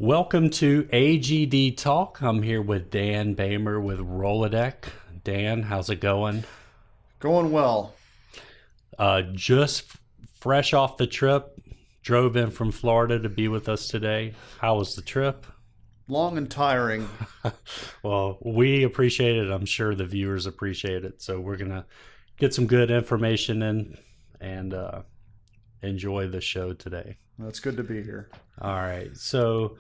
Welcome to AGD Talk. I'm here with Dan Bamer with Rolodeck. Dan, how's it going? Going well. Just fresh off the trip, drove in from Florida to be with us today. How was the trip? Long and tiring. Well, we appreciate it. I'm sure the viewers appreciate it. So we're going to get some good information in and enjoy the show today. It's good to be here. All right. So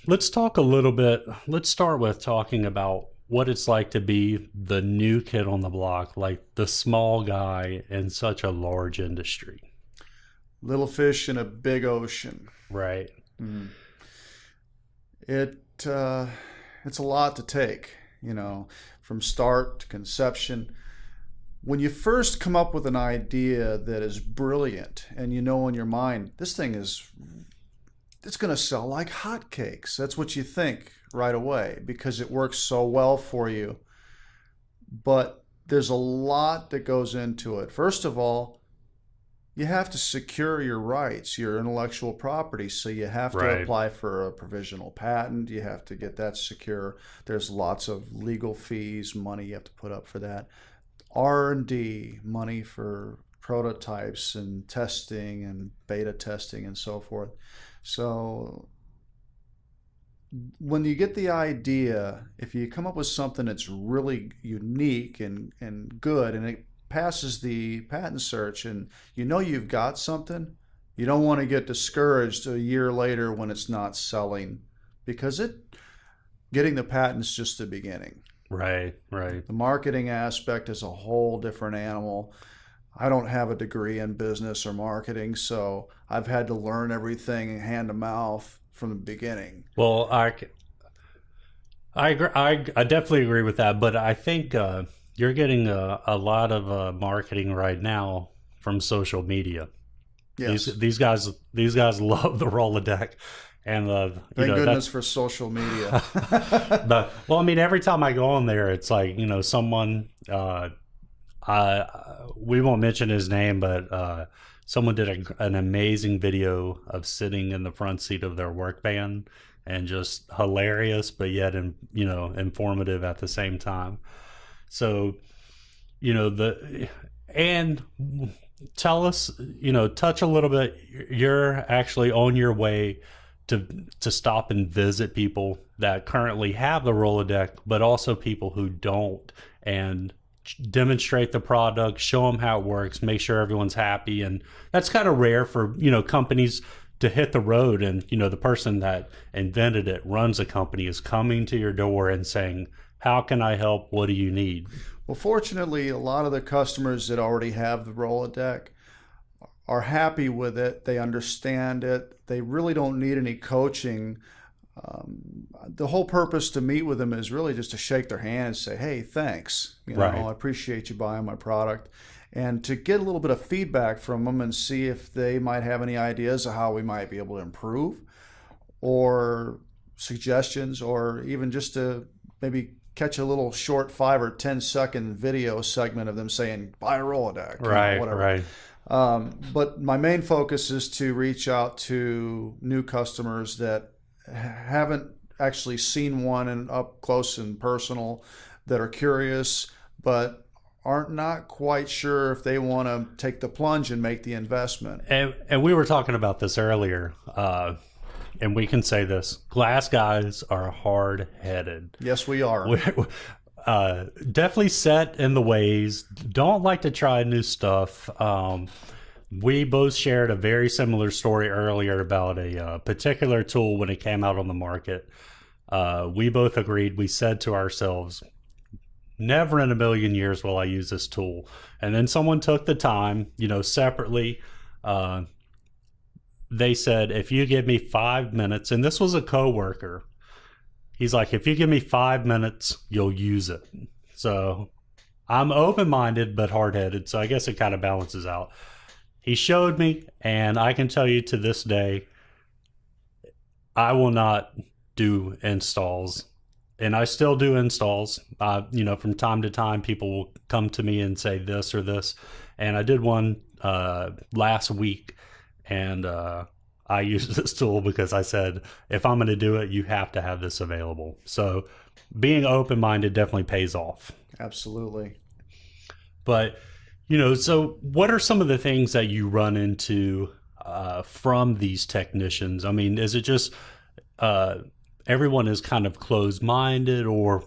let's talk a little bit. Let's start with talking about what it's like to be the new kid on the block, like the small guy in such a large industry. Little fish in a big ocean. Right. Mm. It's a lot to take, from start to conception. When you first come up with an idea that is brilliant and you know in your mind, it's going to sell like hotcakes. That's what you think right away because it works so well for you. But there's a lot that goes into it. First of all, you have to secure your rights, your intellectual property. So you have to apply for a provisional patent. You have to get that secure. There's lots of legal fees, money you have to put up for that. R&D, money for prototypes and testing and beta testing and so forth. So when you get the idea, if you come up with something that's really unique and good and it passes the patent search and you've got something, you don't want to get discouraged a year later when it's not selling because getting the patent's just the beginning. Right. The marketing aspect is a whole different animal. I don't have a degree in business or marketing, so I've had to learn everything hand to mouth from the beginning. Well, I agree. I definitely agree with that, but I think you're getting a lot of marketing right now from social media. Yes. These guys love the Rolodeck. And thank goodness for social media. Well, I mean, every time I go on there, it's like, someone, we won't mention his name, but someone did an amazing video of sitting in the front seat of their work van and just hilarious, but yet, informative at the same time. So, and tell us, touch a little bit, you're actually on your way to stop and visit people that currently have the Rolodeck, but also people who don't, and demonstrate the product, show them how it works, make sure everyone's happy. And that's kind of rare for, companies to hit the road. And, the person that invented it, runs a company, is coming to your door and saying, how can I help? What do you need? Well, fortunately, a lot of the customers that already have the Rolodeck are happy with it. They understand it. They really don't need any coaching. The whole purpose to meet with them is really just to shake their hand and say, hey, thanks. I appreciate you buying my product. And to get a little bit of feedback from them and see if they might have any ideas of how we might be able to improve or suggestions, or even just to maybe catch a little short 5 or 10-second video segment of them saying, buy a Rolodeck. Whatever. Right. But my main focus is to reach out to new customers that haven't actually seen one up close and personal, that are curious, but aren't not quite sure if they want to take the plunge and make the investment. And we were talking about this earlier, and we can say this: glass guys are hard-headed. Yes, we are. Definitely set in the ways, don't like to try new stuff. We both shared a very similar story earlier about a particular tool when it came out on the market. We both agreed, we said to ourselves, never in a million years will I use this tool. And then someone took the time, separately. They said, if you give me 5 minutes, and this was a coworker, he's like, if you give me 5 minutes, you'll use it. So I'm open-minded but hard-headed, so I guess it kind of balances out. He showed me, and I can tell you to this day, I will not do installs. And I still do installs. From time to time, people will come to me and say this or this. And I did one last week, and I use this tool because I said, if I'm going to do it, you have to have this available. So being open-minded definitely pays off. Absolutely. But, so what are some of the things that you run into from these technicians? I mean, is it just everyone is kind of closed-minded, or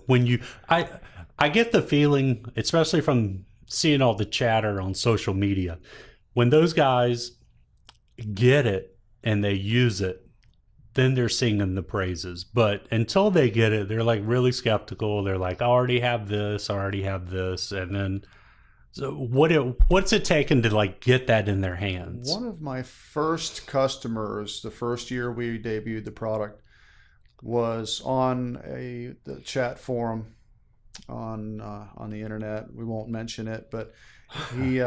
I get the feeling, especially from seeing all the chatter on social media, when those guys get it and they use it, then they're singing the praises. But until they get it, they're like really skeptical. They're like, I already have this, and then so what's it taken to like get that in their hands? One of my first customers, the first year we debuted the product, was on the chat forum on the internet. We won't mention it, but he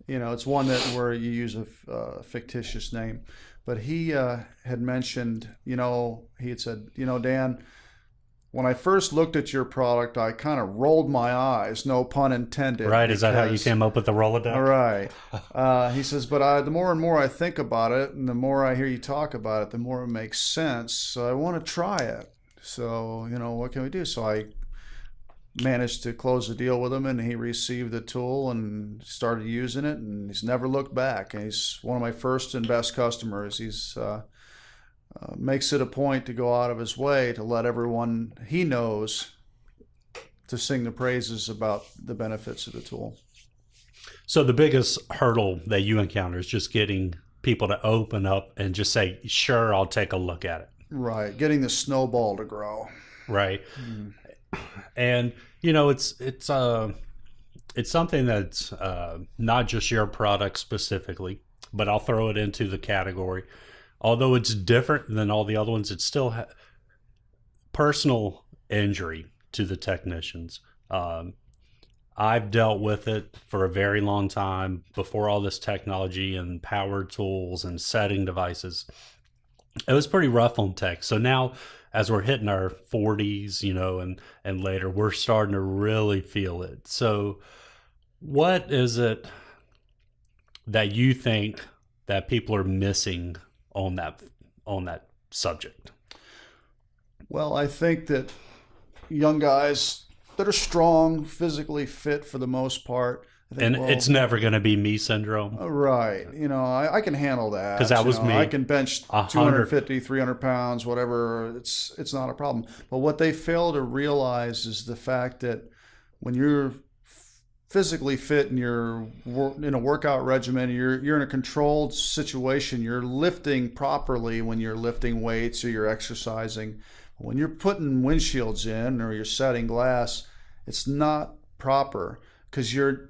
it's one where you use a fictitious name, but he had mentioned, he had said, Dan, when I first looked at your product, I kind of rolled my eyes, no pun intended. Right, is that how you came up with the Rolodex? All right. He says, but the more and more I think about it, and the more I hear you talk about it, the more it makes sense. So I want to try it. So, what can we do? So I managed to close the deal with him, and he received the tool and started using it, and he's never looked back. And he's one of my first and best customers. He's makes it a point to go out of his way to let everyone he knows to sing the praises about the benefits of the tool. So the biggest hurdle that you encounter is just getting people to open up and just say, sure, I'll take a look at it. Right. Getting the snowball to grow. Right. And, it's something that's not just your product specifically, but I'll throw it into the category. Although it's different than all the other ones, it's still personal injury to the technicians. I've dealt with it for a very long time before all this technology and power tools and setting devices. It was pretty rough on tech. So now, as we're hitting our 40s, and later, we're starting to really feel it. So what is it that you think that people are missing on that subject? Well, I think that young guys that are strong, physically fit for the most part. It's never going to be me syndrome. Right. I can handle that. Because that was me. I can bench 250, 300 pounds, whatever. It's not a problem. But what they fail to realize is the fact that when you're physically fit and you're in a workout regimen, you're in a controlled situation, you're lifting properly when you're lifting weights or you're exercising. When you're putting windshields in or you're setting glass, it's not proper because you're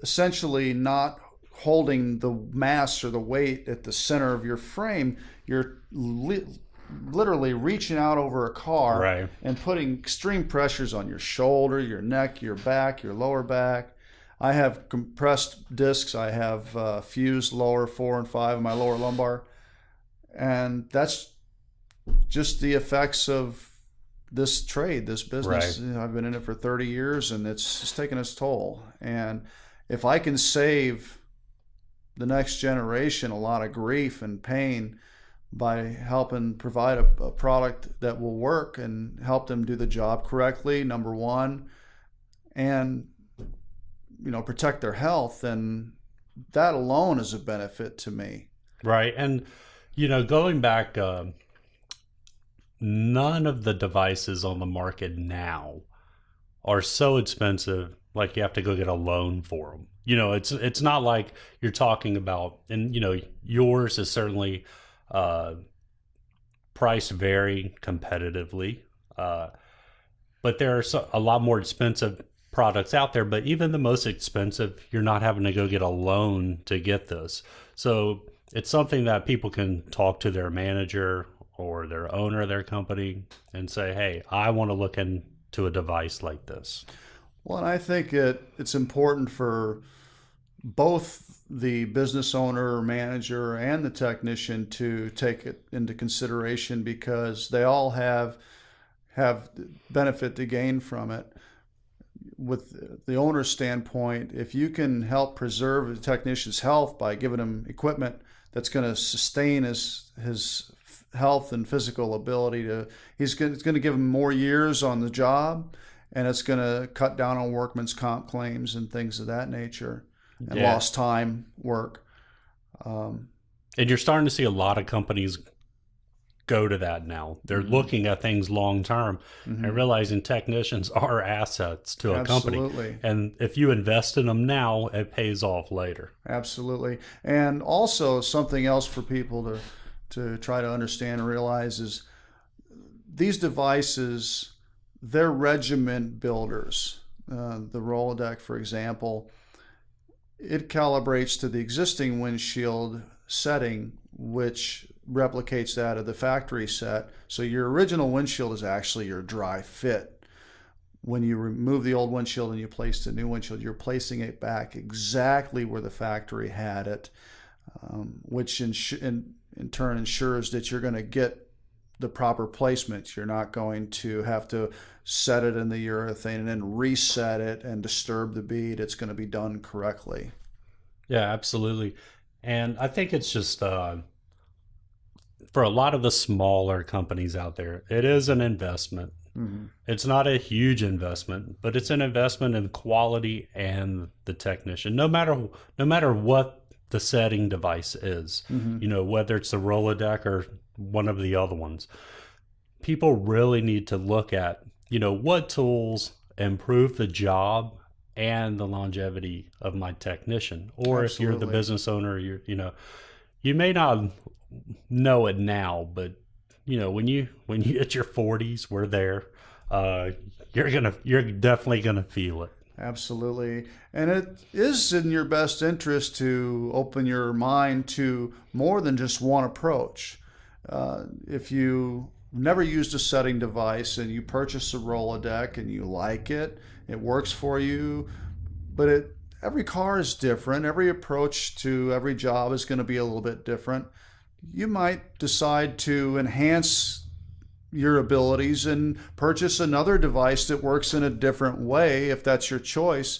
essentially not holding the mass or the weight at the center of your frame. You're literally reaching out over a car, right, and putting extreme pressures on your shoulder, your neck, your back, your lower back. I have compressed discs. I have fused lower 4 and 5 in my lower lumbar. And that's just the effects of this trade, this business. Right. I've been in it for 30 years, and it's taken its toll. And if I can save the next generation a lot of grief and pain by helping provide a product that will work and help them do the job correctly, number one, and protect their health, then that alone is a benefit to me. Right. And going back, none of the devices on the market now are so expensive like you have to go get a loan for them. It's not like you're talking about, and yours is certainly priced very competitively, but there are a lot more expensive products out there. But even the most expensive, you're not having to go get a loan to get this. So it's something that people can talk to their manager or their owner of their company and say, hey, I want to look into a device like this. Well, and I think it's important for both the business owner or manager and the technician to take it into consideration because they all have benefit to gain from it. With the owner's standpoint, if you can help preserve the technician's health by giving them equipment that's going to sustain his health and physical ability to. It's going to give him more years on the job, and it's going to cut down on workman's comp claims and things of that nature, and lost time work. And you're starting to see a lot of companies go to that now. They're looking at things long term and realizing technicians are assets to a company. And if you invest in them now, it pays off later. Absolutely. And also something else for people to try to understand and realize is these devices, they're regiment builders. The Rolodeck, for example, it calibrates to the existing windshield setting, which replicates that of the factory set. So your original windshield is actually your dry fit. When you remove the old windshield and you place the new windshield, you're placing it back exactly where the factory had it, which in turn ensures that you're going to get the proper placement. You're not going to have to set it in the urethane and then reset it and disturb the bead. It's going to be done correctly. Yeah, absolutely. And I think it's just for a lot of the smaller companies out there, it is an investment. It's not a huge investment, but it's an investment in quality and the technician. No matter what the setting device is, whether it's the Rolodeck or one of the other ones, people really need to look at, what tools improve the job and the longevity of my technician. Or if you're the business owner, you may not know it now, but when you hit your 40s, we're there. You're definitely gonna feel it. Absolutely. And it is in your best interest to open your mind to more than just one approach. If you never used a setting device and you purchase a Rolodeck and you like it, it works for you, but every car is different. Every approach to every job is going to be a little bit different. You might decide to enhance your abilities and purchase another device that works in a different way if that's your choice.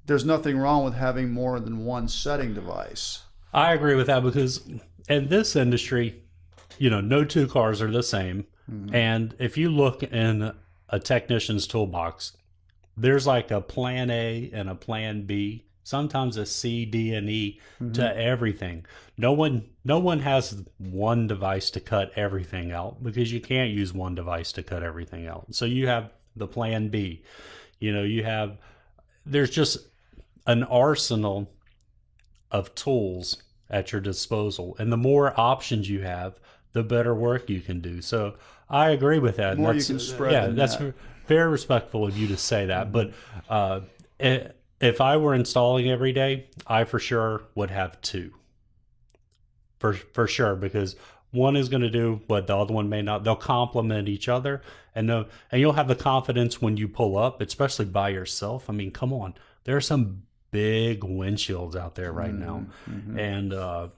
There's nothing wrong with having more than one setting device. I agree with that because in this industry, no two cars are the same. And if you look in a technician's toolbox, there's like a plan A and a plan B, sometimes a C, D, and E to everything. No one has one device to cut everything out because you can't use one device to cut everything out. So you have the plan B. There's just an arsenal of tools at your disposal. And the more options you have, the better work you can do. So I agree with that. The more you can spread. That's very respectful of you to say that. But if I were installing every day, I for sure would have two. For sure, because one is going to do what the other one may not. They'll complement each other, and you'll have the confidence when you pull up, especially by yourself. I mean, come on, there are some big windshields out there right now, and the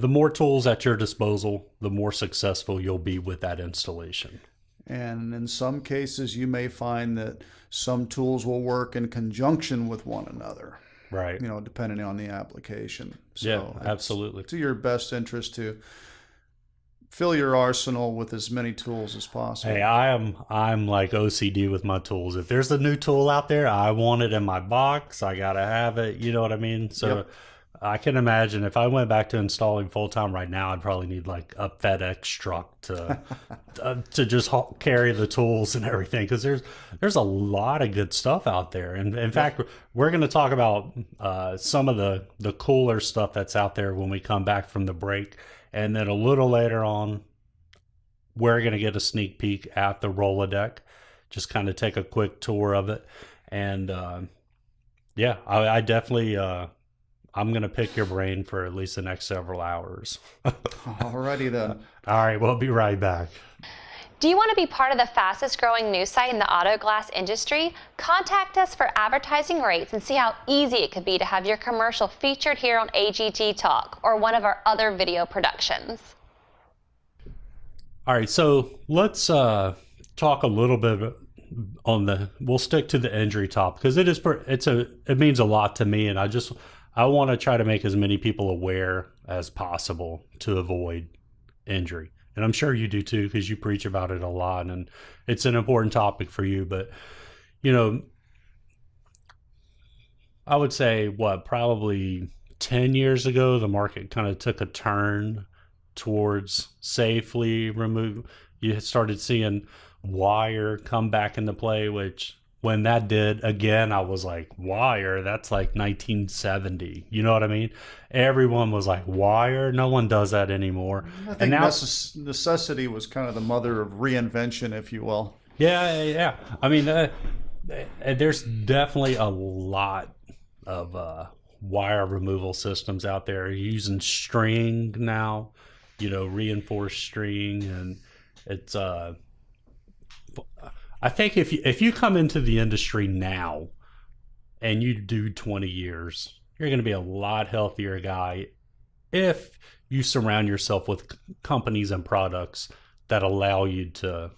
more tools at your disposal, the more successful you'll be with that installation. And in some cases, you may find that some tools will work in conjunction with one another. Right. Depending on the application. So yeah, absolutely. It's to your best interest to fill your arsenal with as many tools as possible. Hey, I'm like OCD with my tools. If there's a new tool out there, I want it in my box. I gotta have it. You know what I mean? So I can imagine if I went back to installing full time right now, I'd probably need like a FedEx truck to just carry the tools and everything, because there's a lot of good stuff out there. And in fact, we're going to talk about some of the cooler stuff that's out there when we come back from the break, and then a little later on, we're going to get a sneak peek at the Rolodeck, just kind of take a quick tour of it, and I definitely. I'm going to pick your brain for at least the next several hours. Alrighty then. All right, we'll be right back. Do you want to be part of the fastest growing news site in the auto glass industry? Contact us for advertising rates and see how easy it could be to have your commercial featured here on AGT Talk or one of our other video productions. All right, so let's talk a little bit we'll stick to the injury top, because it means a lot to me, and I want to try to make as many people aware as possible to avoid injury. And I'm sure you do too, because you preach about it a lot and it's an important topic for you. But, you know, I would say probably 10 years ago, the market kind of took a turn towards safely remove. You started seeing wire come back into play, which when that did, again, I was like, wire, that's like 1970. You know what I mean? Everyone was like, wire? No one does that anymore. I think And now, necessity was kind of the mother of reinvention, if you will. yeah. I mean, there's definitely a lot of wire removal systems out there using string now, reinforced string. And it's, I think if you come into the industry now and you do 20 years, you're going to be a lot healthier guy if you surround yourself with companies and products that allow you to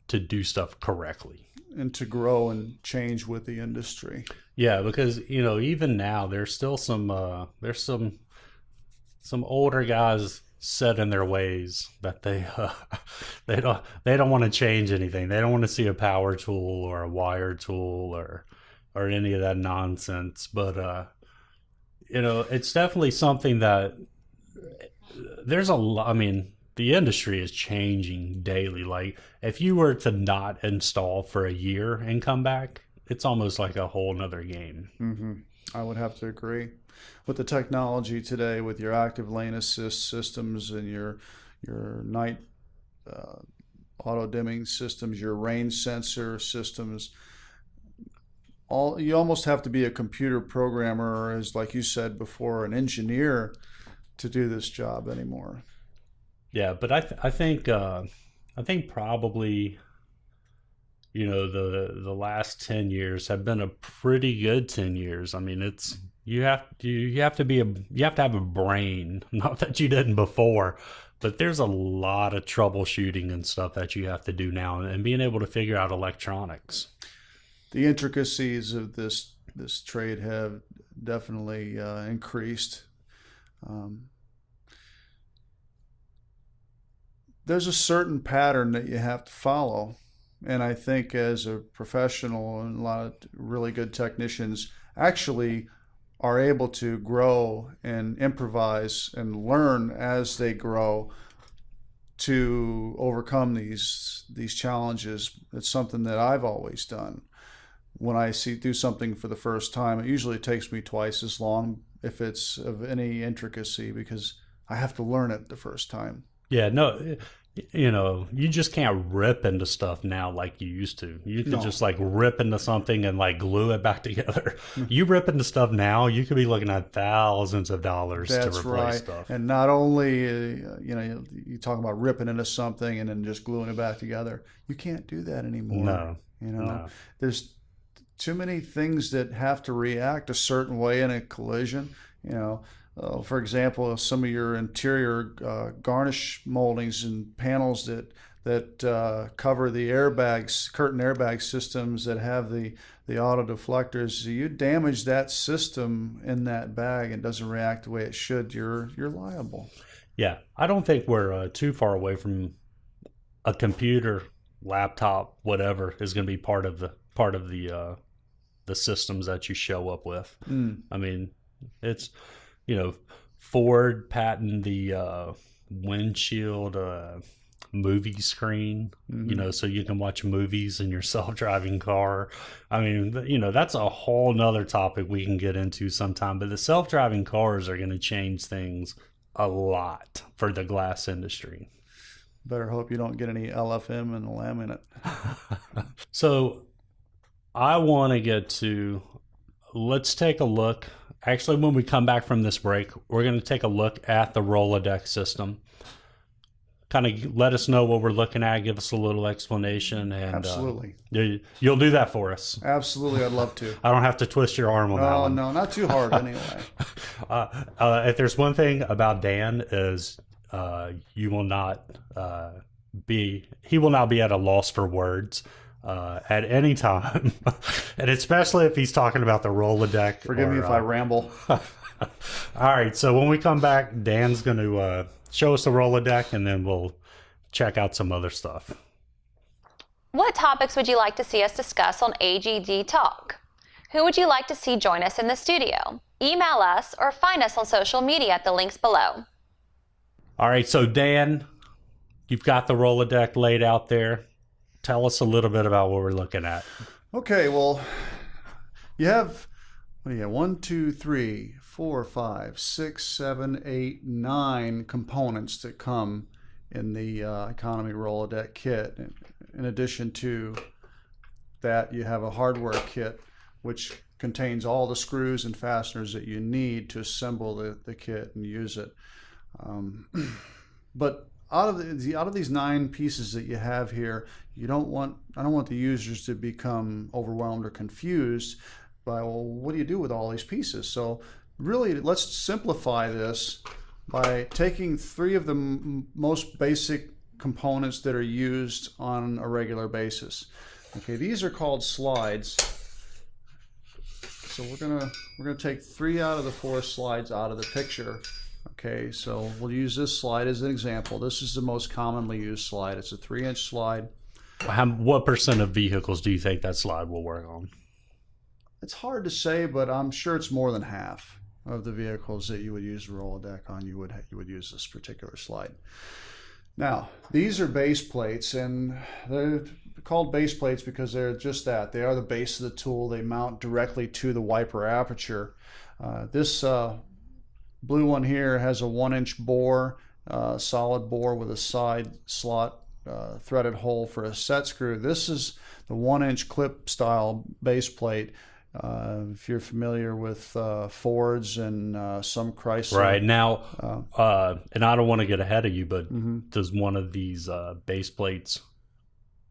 do stuff correctly and to grow and change with the industry. Yeah, because even now there's still some older guys set in their ways that they don't want to change anything. They don't want to see a power tool or a wire tool or any of that nonsense. But it's definitely something that there's a lot. I mean, the industry is changing daily. Like if you were to not install for a year and come back, it's almost like a whole nother game. Mm-hmm. I would have to agree. With the technology today, with your active lane assist systems and your night auto dimming systems, your rain sensor systems, you almost have to be a computer programmer, or as like you said before, an engineer to do this job anymore. Yeah, but I think probably the last 10 years have been a pretty good 10 years. I mean, it's you have to have a brain, not that you didn't before, but there's a lot of troubleshooting and stuff that you have to do now, and being able to figure out electronics. The intricacies of this trade have definitely increased. There's a certain pattern that you have to follow. And I think as a professional, and a lot of really good technicians actually are able to grow and improvise and learn as they grow to overcome these challenges. It's something that I've always done. When I do something for the first time, it usually takes me twice as long if it's of any intricacy, because I have to learn it the first time. Yeah, no, you just can't rip into stuff now like you used to. You could just like rip into something and like glue it back together. You rip into stuff now, you could be looking at thousands of dollars to replace stuff. And not only, you talk about ripping into something and then just gluing it back together. You can't do that anymore. No. There's too many things that have to react a certain way in a collision. For example, some of your interior garnish moldings and panels that cover the airbags, curtain airbag systems that have the auto deflectors. You damage that system in that bag and it doesn't react the way it should, you're liable. Yeah, I don't think we're too far away from a computer, laptop, whatever is going to be part of the systems that you show up with. I mean, it's Ford patented the windshield movie screen, so you can watch movies in your self-driving car. I mean, that's a whole nother topic we can get into sometime, but the self-driving cars are going to change things a lot for the glass industry. Better hope you don't get any LFM in the laminate. So I want to get to, let's take a look. Actually, when we come back from this break, we're going to take a look at the Rolodex system. Kind of let us know what we're looking at, give us a little explanation. And absolutely. You'll do that for us. Absolutely, I'd love to. I don't have to twist your arm on that one. No, not too hard anyway. If there's one thing about Dan is he will not be at a loss for words. At any time, and especially if he's talking about the Rolodeck. Forgive me if I ramble. All right, so when we come back, Dan's going to show us the Rolodeck, and then we'll check out some other stuff. What topics would you like to see us discuss on AGD Talk? Who would you like to see join us in the studio? Email us or find us on social media at the links below. All right, so Dan, you've got the Rolodeck laid out there. Tell us a little bit about what we're looking at. Okay, well, you have, what do you have? 1, 2, 3, 4, 5, 6, 7, 8, 9 components that come in the Economy Rolodeck kit. In addition to that, you have a hardware kit which contains all the screws and fasteners that you need to assemble the kit and use it. But out of these 9 pieces that you have here, I don't want the users to become overwhelmed or confused by, well, what do you do with all these pieces? So really, let's simplify this by taking 3 of the most basic components that are used on a regular basis. Okay, these are called slides. So we're gonna take 3 out of the 4 slides out of the picture. Okay, so we'll use this slide as an example. This is the most commonly used slide. It's a 3-inch slide. What percent of vehicles do you think that slide will work on? It's hard to say, but I'm sure it's more than half of the vehicles that you would use the Rolodeck on. You would use this particular slide. Now, these are base plates, and they're called base plates because they're just that. They are the base of the tool. They mount directly to the wiper aperture. This blue one here has a 1-inch bore, solid bore with a side slot threaded hole for a set screw. This is the 1-inch clip style base plate. If you're familiar with Fords and some Chrysler. Right. Now, and I don't want to get ahead of you, but does one of these base plates,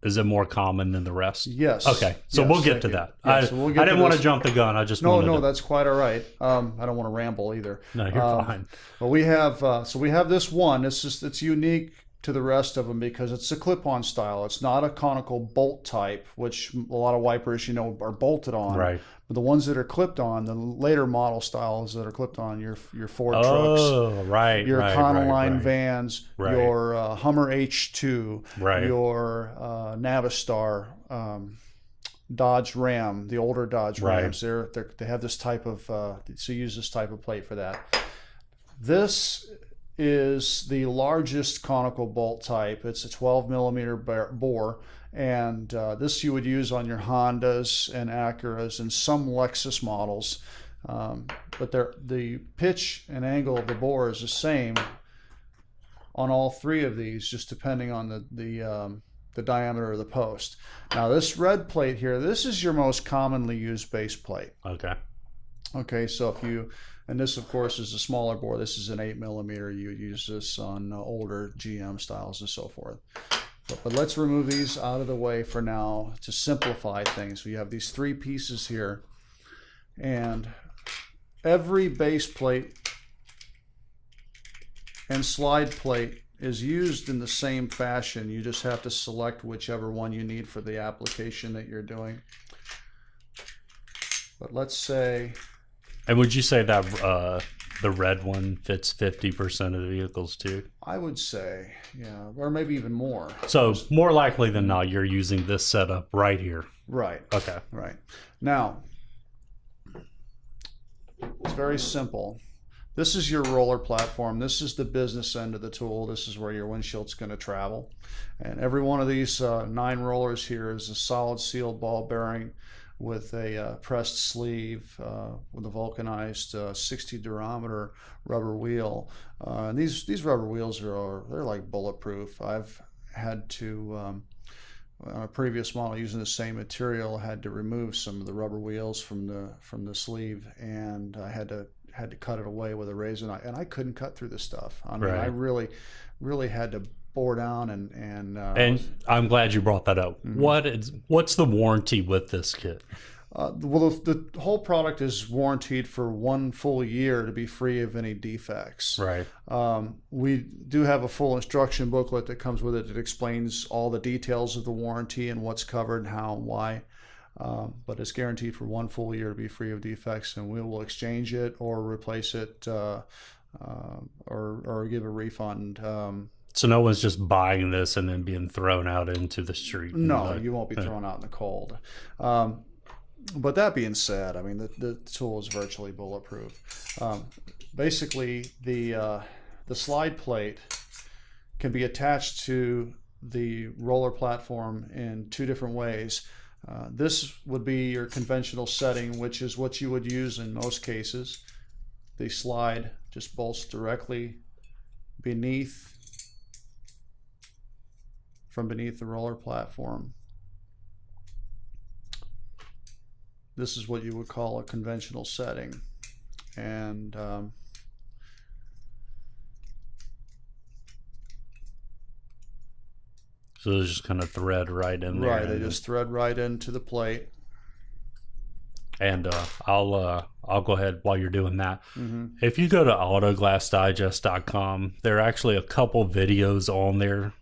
is it more common than the rest? Yes. Okay. So yes, we'll get to that. Yeah, so we'll get I didn't to want to this. jump the gun. I just No, that's quite all right. I don't want to ramble either. No, you're fine. But we have so we have this one. It's unique to the rest of them because it's a clip-on style. It's not a conical bolt type, which a lot of wipers, are bolted on. Right. But the ones that are clipped on, the later model styles that are clipped on, your Ford trucks. Oh, right. Your right, Econoline right. vans, Right. your Hummer H2, Right. your Navistar, Dodge Ram, the older Dodge Right. Rams. They have this type of, so you use this type of plate for that. This is the largest conical bolt type. It's a 12 millimeter bore, and this you would use on your Hondas and Acuras and some Lexus models. But the pitch and angle of the bore is the same on all 3 of these, just depending on the diameter of the post. Now this red plate here, this is your most commonly used base plate. Okay. Okay, so and this of course is a smaller bore. This is an 8 millimeter. You would use this on older GM styles and so forth. But let's remove these out of the way for now to simplify things. We have these 3 pieces here, and every base plate and slide plate is used in the same fashion. You just have to select whichever one you need for the application that you're doing. But let's say... And would you say that the red one fits 50% of the vehicles too? I would say, yeah, or maybe even more. So more likely than not, you're using this setup right here. Right. Okay. Right. Now, it's very simple. This is your roller platform. This is the business end of the tool. This is where your windshield's going to travel. And every one of these 9 rollers here is a solid sealed ball bearing with a pressed sleeve with a vulcanized 60 durometer rubber wheel. And these rubber wheels they're like bulletproof. I've had to on a previous model using the same material, had to remove some of the rubber wheels from the sleeve, and I had to cut it away with a razor knife, and I couldn't cut through this stuff. I mean, Right. I really had to bore down and I'm glad you brought that up. Mm-hmm. What's the warranty with this kit? well, the whole product is warranted for 1 full year to be free of any defects. Right. We do have a full instruction booklet that comes with it that explains all the details of the warranty and what's covered, how and why. but it's guaranteed for 1 full year to be free of defects, and we will exchange it or replace it or give a refund. So no one's just buying this and then being thrown out into the street. No, you won't be thrown out in the cold. But that being said, I mean, the tool is virtually bulletproof. Basically, the slide plate can be attached to the roller platform in 2 different ways. This would be your conventional setting, which is what you would use in most cases. The slide just bolts directly from beneath the roller platform. This is what you would call a conventional setting. And so they just kind of thread right in there. Right, they just thread right into the plate. And I'll go ahead while you're doing that. Mm-hmm. If you go to autoglassdigest.com, there are actually a couple videos on there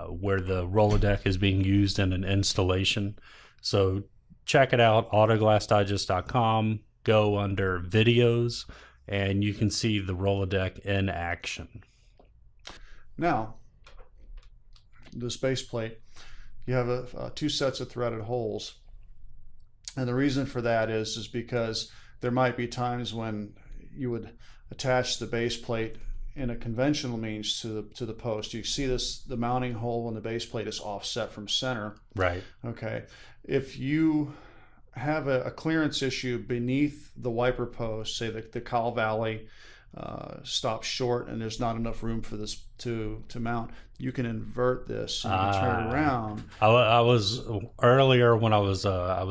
where the Rolodeck is being used in an installation. So check it out, autoglassdigest.com. Go under videos, and you can see the Rolodeck in action. Now, this base plate, you have 2 sets of threaded holes. And the reason for that is because there might be times when you would attach the base plate in a conventional means to the post. You see the mounting hole when the base plate is offset from center. Right. Okay. If you have a clearance issue beneath the wiper post, say the cowl valley stops short and there's not enough room for this to mount, you can invert this and you can turn it around. I was earlier when I was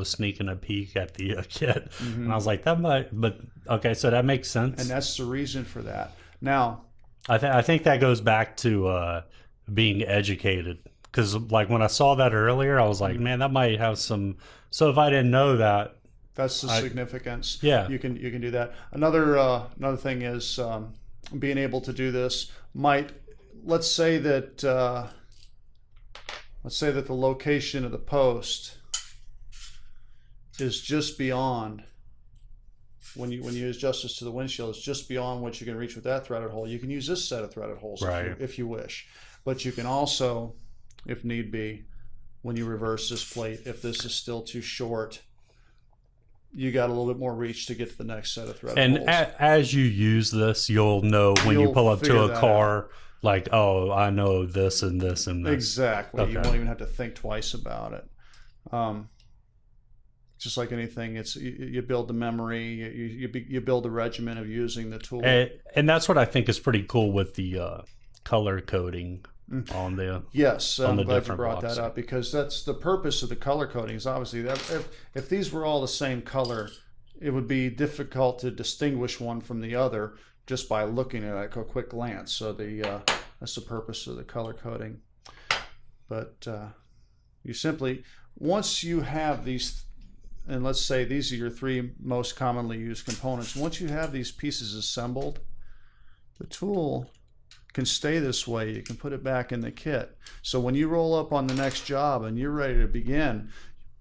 sneaking a peek at the kit, and I was like, that might, but okay, so that makes sense. And that's the reason for that. Now, I think that goes back to being educated, because like when I saw that earlier, I was like, man, that might have some. So if I didn't know that, that's the significance. Yeah, you can do that. Another thing is being able to do this might. Let's say that the location of the post is just beyond, when you adjust this to the windshield, it's just beyond what you can reach with that threaded hole. You can use this set of threaded holes, right, if you wish. But you can also, if need be, when you reverse this plate, if this is still too short, you got a little bit more reach to get to the next set of threaded holes. And as you use this, you'll know when you pull up to a car, like, oh, I know this and this and this. Exactly. Okay. You won't even have to think twice about it. Just like anything, it's you build the memory, you build the regimen of using the tool. And that's what I think is pretty cool with the color coding on the I'm the glad you brought blocks. that up, because that's the purpose of the color coding. Is obviously that if these were all the same color, it would be difficult to distinguish one from the other just by looking at it at a quick glance. So that's the purpose of the color coding. But you simply, once you have these, and let's say these are your 3 most commonly used components, once you have these pieces assembled, the tool can stay this way. You can put it back in the kit. So when you roll up on the next job and you're ready to begin,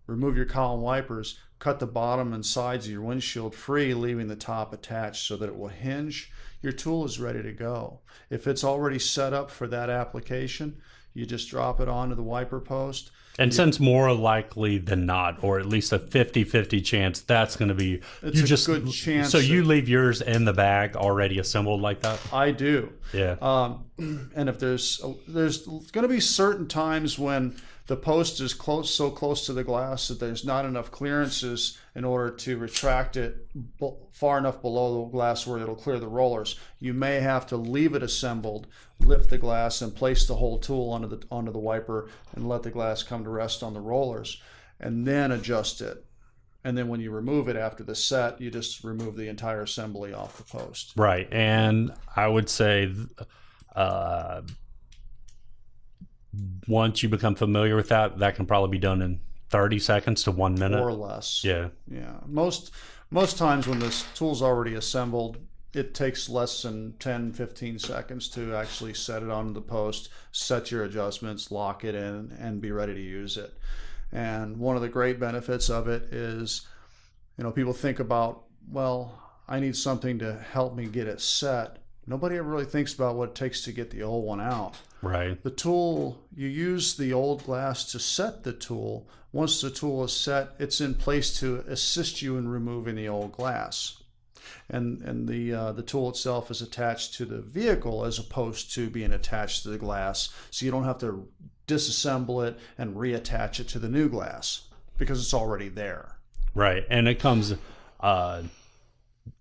remove your column wipers, cut the bottom and sides of your windshield free, leaving the top attached so that it will hinge. Your tool is ready to go. If it's already set up for that application, you just drop it onto the wiper post. And since more likely than not, or at least a 50-50 chance, that's going to be, it's a good chance. So you leave yours in the bag already assembled like that? I do. Yeah. And if there's going to be certain times when the post is so close to the glass that there's not enough clearances in order to retract it far enough below the glass where it'll clear the rollers. You may have to leave it assembled, lift the glass, and place the whole tool onto the wiper and let the glass come to rest on the rollers, and then adjust it. And then when you remove it after the set, you just remove the entire assembly off the post. Right. And I would say once you become familiar with that, that can probably be done in 30 seconds to 1 minute. Or less. Yeah. Yeah. Most times when this tool's already assembled, it takes less than 10-15 seconds to actually set it onto the post, set your adjustments, lock it in, and be ready to use it. And one of the great benefits of it is, people think about, well, I need something to help me get it set. Nobody ever really thinks about what it takes to get the old one out. Right. The tool, you use the old glass to set the tool. Once the tool is set, it's in place to assist you in removing the old glass. And the tool itself is attached to the vehicle as opposed to being attached to the glass. So you don't have to disassemble it and reattach it to the new glass because it's already there. Right. And it comes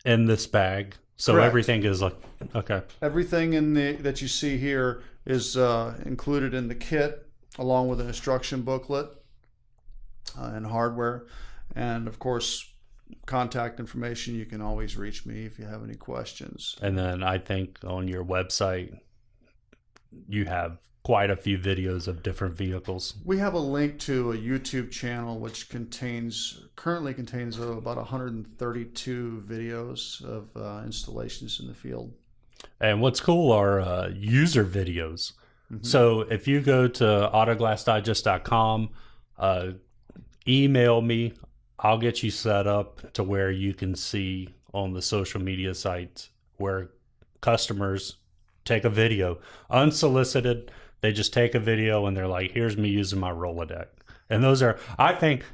in this bag. So Correct. everything is like, okay. Everything that you see here is included in the kit, along with an instruction booklet and hardware. And of course, contact information. You can always reach me if you have any questions. And then I think on your website, you have quite a few videos of different vehicles. We have a link to a YouTube channel which currently contains about 132 videos of installations in the field. And what's cool are user videos. Mm-hmm. So if you go to autoglassdigest.com, email me, I'll get you set up to where you can see on the social media sites where customers take a video unsolicited. They just take a video and they're like, here's me using my Rolodeck. And those are, I think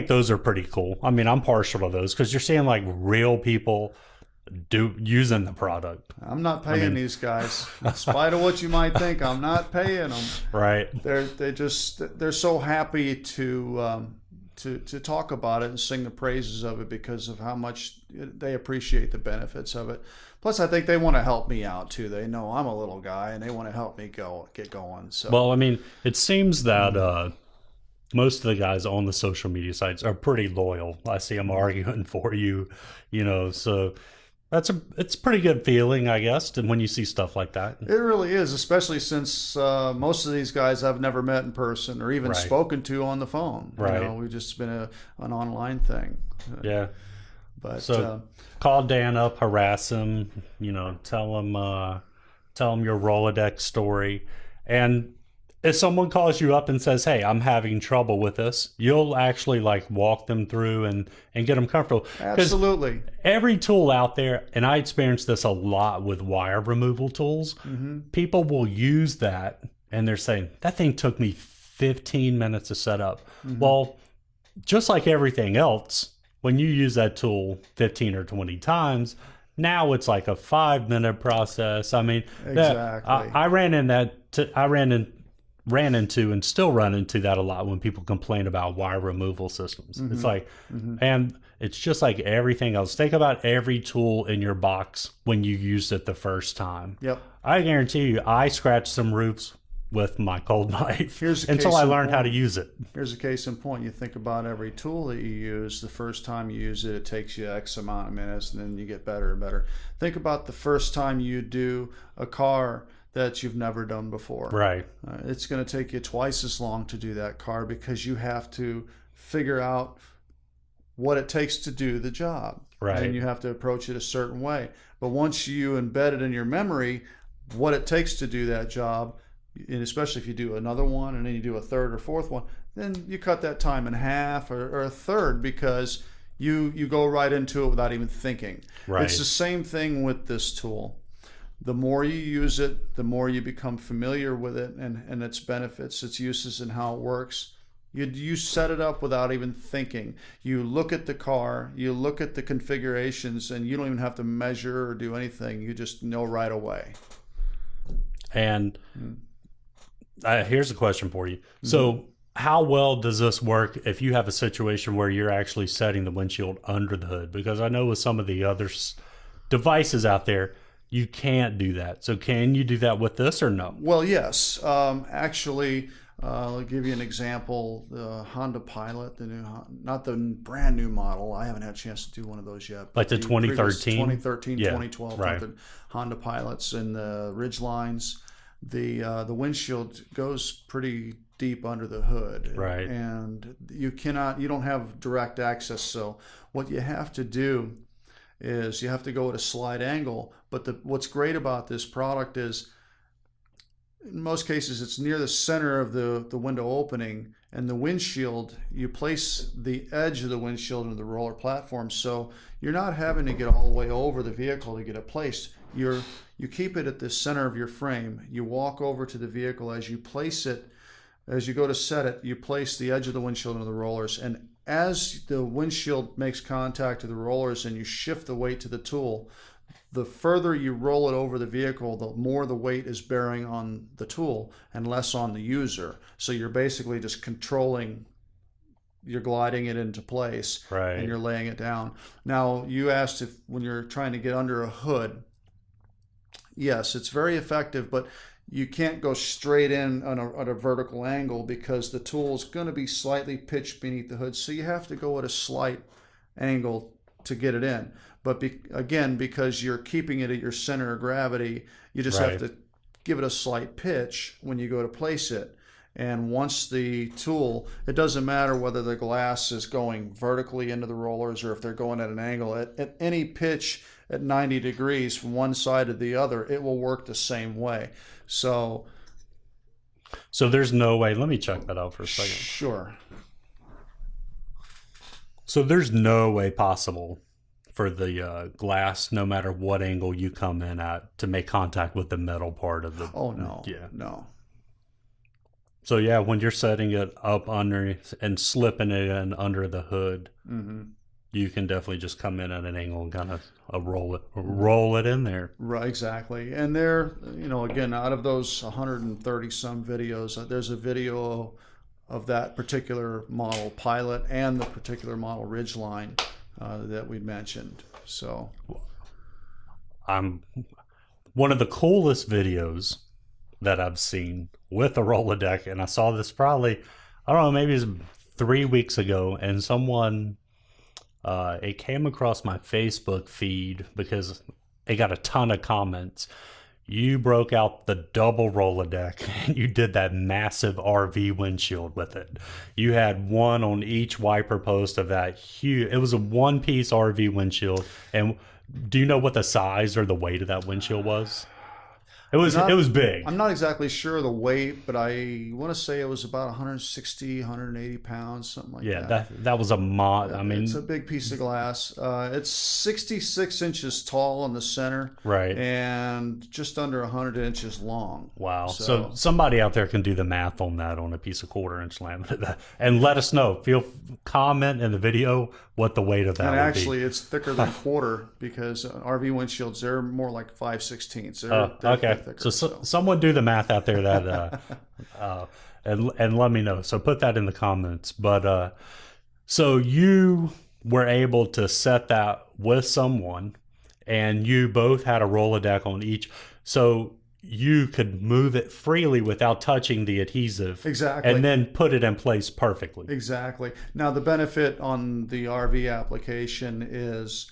those are pretty cool. I mean, I'm partial to those because you're seeing like real people using the product. I'm not paying these guys. In spite of what you might think, I'm not paying them. Right. They're so happy to talk about it and sing the praises of it because of how much they appreciate the benefits of it. Plus, I think they want to help me out too. They know I'm a little guy and they want to help me get going. So, well, I mean, it seems that most of the guys on the social media sites are pretty loyal. I see them arguing for you, so it's a pretty good feeling, I guess, when you see stuff like that. It really is, especially since most of these guys I've never met in person or even Right. spoken to on the phone. Right. We've just been an online thing. Yeah. But So call Dan up, harass him, tell him your Rolodex story. And if someone calls you up and says, hey, I'm having trouble with this, you'll actually like walk them through and get them comfortable. 'Cause absolutely. every tool out there, and I experienced this a lot with wire removal tools, people will use that and they're saying, that thing took me 15 minutes to set up. Well, just like everything else, when you use that tool 15 or 20 times, now it's like a 5-minute process. I mean, Exactly. I ran into and still run into that a lot when people complain about wire removal systems. It's like, and it's just like everything else. Think about every tool in your box when you used it the first time. Yep. I guarantee you, I scratched some roofs with my cold knife Here's a until case I in learned how to point. use it. Here's a case in point. You think about every tool that you use. The first time you use it, it takes you X amount of minutes, and then you get better and better. Think about the first time you do a car that you've never done before. Right. It's going to take you twice as long to do that car because you have to figure out what it takes to do the job. Right. And you have to approach it a certain way. But once you embed it in your memory, what it takes to do that job, and especially if you do another one and then you do a third or fourth one, then you cut that time in half or a third because you go right into it without even thinking. Right. It's the same thing with this tool. The more you use it, the more you become familiar with it and its benefits, its uses, and how it works. You set it up without even thinking. You look at the car, you look at the configurations, and you don't even have to measure or do anything. You just know right away. And here's a question for you. So how well does this work if you have a situation where you're actually setting the windshield under the hood? Because I know with some of the other devices out there, you can't do that. So can you do that with this or no? Well, yes. Actually, I'll give you an example. The Honda Pilot, not the brand new model. I haven't had a chance to do one of those yet. Like the 2013? 2013, Yeah, 2012 right. Honda Pilots and the Ridge Lines. The windshield goes pretty deep under the hood. Right. And you don't have direct access. So what you have to do is you have to go at a slight angle. But what's great about this product is in most cases, it's near the center of the window opening, and the windshield, you place the edge of the windshield into the roller platform, so you're not having to get all the way over the vehicle to get it placed. You keep it at the center of your frame. You walk over to the vehicle. As you place it, as you go to set it, you place the edge of the windshield into the rollers, and as the windshield makes contact with the rollers and you shift the weight to the tool, the further you roll it over the vehicle, the more the weight is bearing on the tool and less on the user. So you're basically just controlling, you're gliding it into place, Right. and you're laying it down. Now, you asked if when you're trying to get under a hood, yes, it's very effective, but you can't go straight in on a vertical angle because the tool is going to be slightly pitched beneath the hood. So you have to go at a slight angle to get it in. But again, because you're keeping it at your center of gravity, you just Right. have to give it a slight pitch when you go to place it. And once the tool, it doesn't matter whether the glass is going vertically into the rollers or if they're going at an angle. At any pitch at 90 degrees from one side to the other, it will work the same way. So there's no way. Let me check that out for a second. sure. So there's no way possible for the glass, no matter what angle you come in at, to make contact with the metal part of the. Oh, no. Yeah. No. So yeah, when you're setting it up under and slipping it in under the hood, you can definitely just come in at an angle and kind of roll it in there. Right, exactly. And there, again, out of those 130 some videos, there's a video of that particular model Pilot and the particular model Ridgeline that we mentioned. So, One of the coolest videos that I've seen with a Rolodeck, and I saw this probably, I don't know, maybe it was 3 weeks ago, and someone, it came across my Facebook feed because it got a ton of comments. You broke out the double Rolodeck and you did that massive RV windshield with it. You had one on each wiper post of that huge, it was a one-piece RV windshield. And do you know what the size or the weight of that windshield was? It was big. I'm not exactly sure of the weight, but I want to say it was about 160, 180 pounds, something like that. Yeah, that was a mod. I mean, it's a big piece of glass. It's 66 inches tall in the center, right, and just under 100 inches long. Wow. So somebody out there can do the math on that on a piece of 1/4-inch laminate and let us know. Comment in the video what the weight of that and would actually, be. it's thicker than quarter because RV windshields, they're more like 5/16. They're Okay. thicker, So someone do the math out there that and let me know. So put that in the comments. But so you were able to set that with someone, and you both had a Rolodeck on each, so you could move it freely without touching the adhesive. Exactly. And then put it in place perfectly. Exactly. Now, the benefit on the RV application is,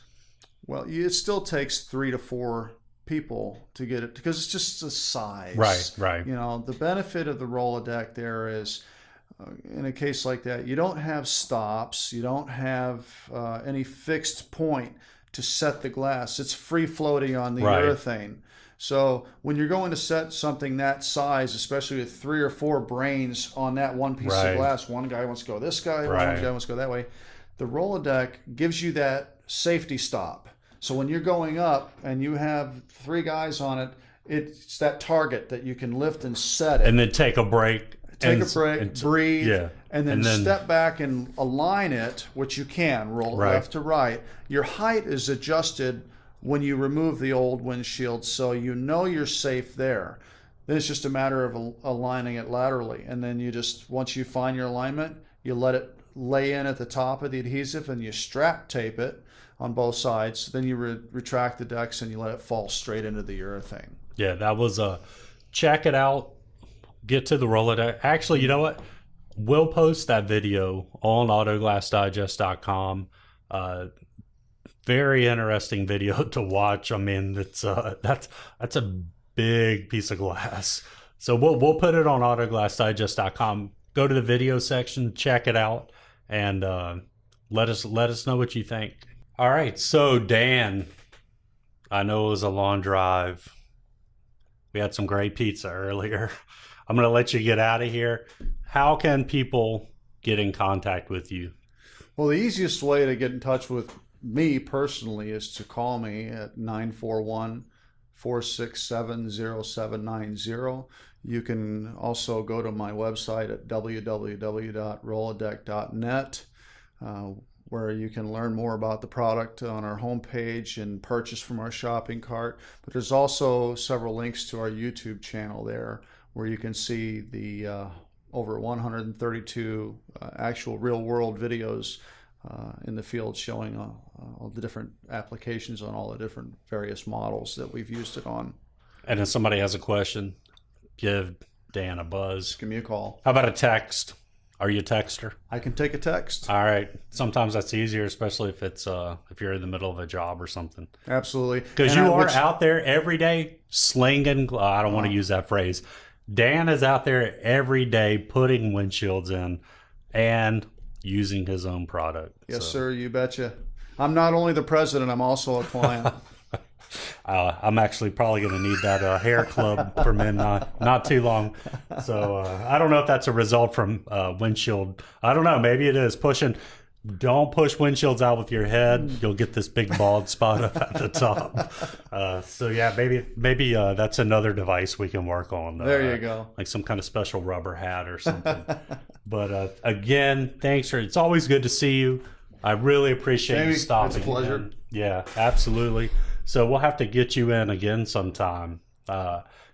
well, it still takes 3 to 4 people to get it because it's just the size. Right. The benefit of the Rolodeck there is, in a case like that, you don't have stops. You don't have any fixed point to set the glass. It's free floating on the urethane. So when you're going to set something that size, especially with 3 or 4 brains on that one piece of glass, one guy wants to go this guy, one guy wants to go that way, the Rolodeck gives you that safety stop. So when you're going up and you have 3 guys on it, it's that target that you can lift and set it. And then take a break. Breathe, yeah, and then step back and align it, which you can, roll it left to right. Your height is adjusted when you remove the old windshield, so you know you're safe there. Then it's just a matter of aligning it laterally. And then you just, once you find your alignment, you let it lay in at the top of the adhesive and you strap tape it on both sides. Then you retract the decks and you let it fall straight into the urethane. Yeah, that was check it out. Get to the Rolodeck. Actually, you know what? We'll post that video on autoglassdigest.com. Very interesting video to watch. I mean, it's that's a big piece of glass. So we'll put it on autoglassdigest.com. Go to the video section, check it out, and let us know what you think. All right, so Dan, I know it was a long drive. We had some great pizza earlier. I'm going to let you get out of here. How can people get in contact with you? Well, the easiest way to get in touch with me personally is to call me at 941-467-0790. You can also go to my website at www.rolodeck.net, where you can learn more about the product on our homepage and purchase from our shopping cart. But there's also several links to our YouTube channel there, where you can see the over 132 actual real-world videos in the field showing all the different applications on all the different various models that we've used it on. And if somebody has a question, give Dan a buzz. Give me a call. How about a text? Are you a texter? I can take a text. All right. Sometimes that's easier, especially if it's if you're in the middle of a job or something. Absolutely. Because you are out there every day slinging. I don't want to use that phrase. Dan is out there every day putting windshields in and using his own product. Yes, sir. You betcha. I'm not only the president, I'm also a client. I'm actually probably going to need that hair club for men not too long. So I don't know if that's a result from windshield. I don't know. Maybe it is. Don't push windshields out with your head. You'll get this big bald spot up at the top. So yeah, maybe that's another device we can work on. There you go. Like some kind of special rubber hat or something. But again, thanks it's always good to see you. I really appreciate Jamie, you stopping. it's a pleasure. in. Yeah, absolutely. So we'll have to get you in again sometime.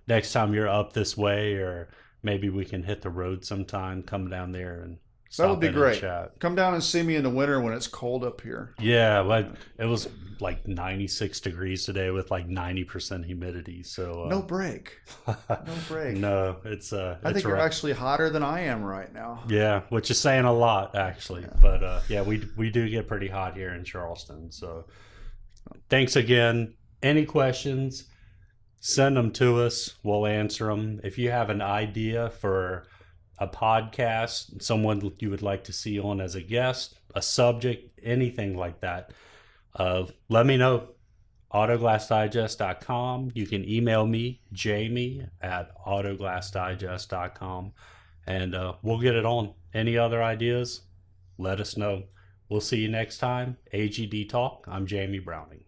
Next time you're up this way, or maybe we can hit the road sometime, come down there and That would be in and great. chat. Come down and see me in the winter when it's cold up here. Yeah, but it was like 96 degrees today with like 90% humidity. So No break. No break. no, it's I it's think you're rough. actually hotter than I am right now. Yeah, which is saying a lot actually. But yeah, we do get pretty hot here in Charleston. So thanks again. Any questions, send them to us. We'll answer them. If you have an idea for a podcast, someone you would like to see on as a guest, a subject, anything like that, let me know. Autoglassdigest.com. You can email me, Jamie, at autoglassdigest.com, and we'll get it on. Any other ideas, let us know. We'll see you next time. AGD Talk. I'm Jamie Browning.